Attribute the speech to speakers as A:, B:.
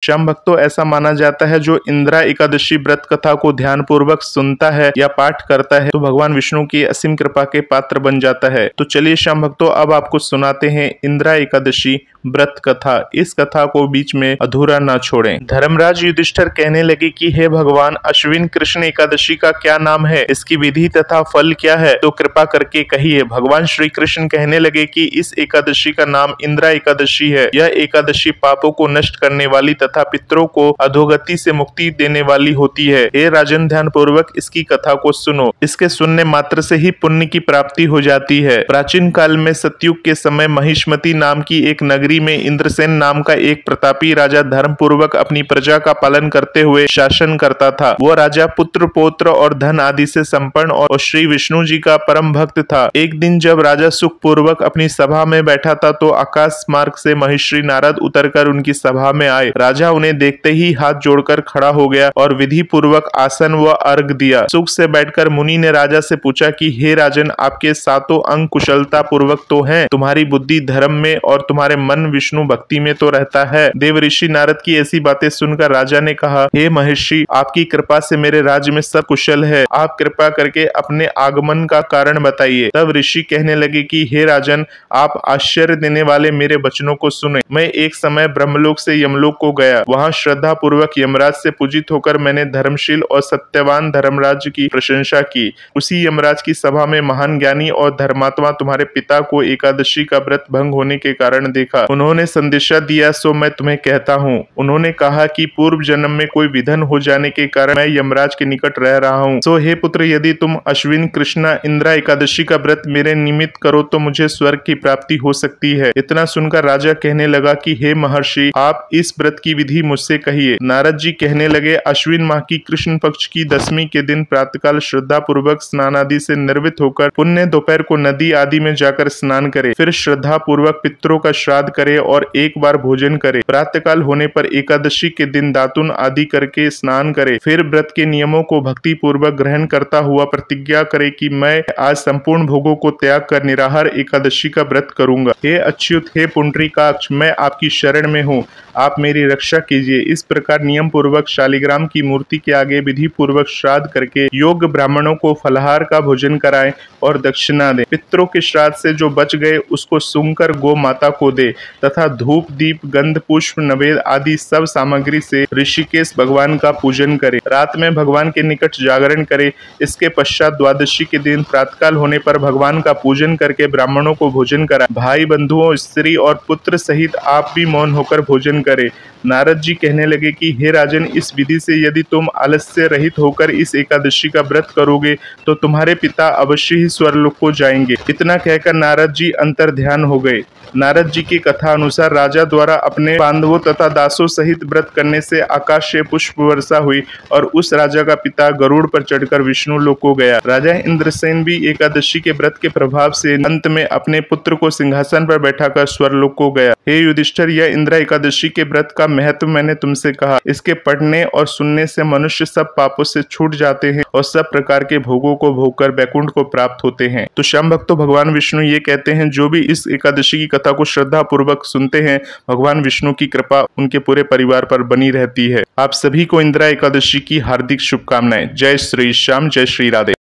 A: श्याम भक्तों, ऐसा माना जाता है जो इंदिरा एकादशी व्रत कथा को ध्यान पूर्वक सुनता है या पाठ करता है तो भगवान विष्णु की असीम कृपा के पात्र बन जाता है। तो चलिए श्याम भक्तों, अब आपको सुनाते हैं इंदिरा एकादशी व्रत कथा। इस कथा को बीच में अधूरा ना छोड़ें। धर्मराज युधिष्ठिर कहने लगे कि हे भगवान, अश्विन कृष्ण एकादशी का क्या नाम है, इसकी विधि तथा फल क्या है, तो कृपा करके कहिए। भगवान श्री कृष्ण कहने लगे कि इस एकादशी का नाम इंदिरा एकादशी है। यह एकादशी पापों को नष्ट करने वाली तथा पितरों को अधोगति से मुक्ति देने वाली होती है। हे राजन, ध्यान पूर्वक इसकी कथा को सुनो। इसके सुनने मात्र से ही पुण्य की प्राप्ति हो जाती है। प्राचीन काल में सतयुग के समय महिष्मती नाम की एक नगरी में इंद्रसेन नाम का एक प्रतापी राजा धर्म पूर्वक अपनी प्रजा का पालन करते हुए शासन करता था। वह राजा पुत्र पौत्र और धन आदि से संपन्न और श्री विष्णु जी का परम भक्त था। एक दिन जब राजा सुख पूर्वक अपनी सभा में बैठा था तो आकाश मार्ग से महिषी नारद उतरकर उनकी सभा में आए। राजा उन्हें देखते ही हाथ जोड़कर खड़ा हो गया और विधि पूर्वक आसन व अर्घ दिया। सुख से बैठकर मुनि ने राजा से पूछा कि हे राजन, आपके सातों अंग कुशलता पूर्वक तो हैं, तुम्हारी बुद्धि धर्म में और तुम्हारे मन विष्णु भक्ति में तो रहता है। देव ऋषि नारद की ऐसी बातें सुनकर राजा ने कहा, हे महर्षि, आपकी कृपा से मेरे राज्य में सब कुशल है। आप कृपा करके अपने आगमन का कारण बताइए। तब ऋषि कहने लगे कि हे राजन, आप आश्चर्य देने वाले मेरे वचनों को सुने। मैं एक समय ब्रह्मलोक से यमलोक को गया। वहां श्रद्धा पूर्वक यमराज से पूजित होकर मैंने धर्मशील और सत्यवान धर्मराज की प्रशंसा की। उसी यमराज की सभा में महान ज्ञानी और धर्मात्मा तुम्हारे पिता को एकादशी का व्रत भंग होने के कारण देखा। उन्होंने संदेशा दिया, सो मैं तुम्हें कहता हूँ। उन्होंने कहा कि पूर्व जन्म में कोई विधन हो जाने के कारण मैं यमराज के निकट रह रहा हूँ। सो हे पुत्र, यदि तुम अश्विन कृष्णा इंदिरा एकादशी का व्रत मेरे निमित्त करो तो मुझे स्वर्ग की प्राप्ति हो सकती है। इतना सुनकर राजा कहने लगा कि हे महर्षि, आप इस व्रत की विधि मुझसे कहिए। नारद जी कहने लगे, अश्विन माह की कृष्ण पक्ष की दशमी के दिन प्रातःकाल श्रद्धा पूर्वक स्नान आदि से निर्वित होकर पुण्य दोपहर को नदी आदि में जाकर स्नान करे। फिर श्रद्धा पूर्वक पितरों का श्राद्ध करे और एक बार भोजन करे। प्रातःकाल होने पर एकादशी के दिन दातुन आदि करके स्नान करे। फिर व्रत के नियमों को भक्ति पूर्वक ग्रहण करता हुआ प्रतिज्ञा करे कि मैं आज संपूर्ण भोगों को त्याग कर निराहार एकादशी का व्रत करूंगा। हे अच्युत, हे पुंडरीकाक्ष, मैं आपकी शरण में हूँ, आप मेरी रक्षा कीजिए। इस प्रकार नियम पूर्वक शालिग्राम की मूर्ति के आगे विधि पूर्वक श्राद्ध करके योग्य ब्राह्मणों को फलाहार का भोजन कराएं और दक्षिणा दें। पितरों के श्राद्ध से जो बच गए उसको सूंघकर गौ माता को दे तथा धूप दीप गंध पुष्प नवेद आदि सब सामग्री से ऋषिकेश भगवान का पूजन करे। रात में भगवान के निकट जागरण करे। इसके पश्चात द्वादशी के दिन प्रातःकाल होने पर भगवान का पूजन करके ब्राह्मणों को भोजन कराए। भाई बंधुओं, स्त्री और पुत्र सहित आप भी मौन होकर भोजन करे। नारद जी कहने लगे कि हे राजन, इस विधि से यदि तुम आलस्य रहित होकर इस एकादशी का व्रत करोगे तो तुम्हारे पिता अवश्य ही स्वर्गलोक को जाएंगे। इतना कहकर नारद जी अंतर ध्यान हो गए। नारद जी की कथा अनुसार राजा द्वारा अपने बांधवों तथा दासों सहित व्रत करने से आकाश से पुष्प वर्षा हुई और उस राजा का पिता गरुड़ पर चढ़कर विष्णु लोक को गया। राजा इंद्रसेन भी एकादशी के व्रत के प्रभाव से अंत में अपने पुत्र को सिंहासन पर बैठाकर स्वर्गलोक को गया। हे युधिष्ठिर, यह इंदिरा एकादशी के व्रत का महत्व मैंने तुमसे कहा। इसके पढ़ने और सुनने से मनुष्य सब पापों से छूट जाते हैं और सब प्रकार के भोगों को भोगकर वैकुंठ को प्राप्त होते हैं। तो श्याम भक्तों, भगवान विष्णु ये कहते हैं, जो भी इस एकादशी की कथा को श्रद्धा पूर्वक सुनते हैं, भगवान विष्णु की कृपा उनके पूरे परिवार पर बनी रहती है। आप सभी को इंदिरा एकादशी की हार्दिक शुभकामनाएं। जय श्री श्याम, जय श्री राधे।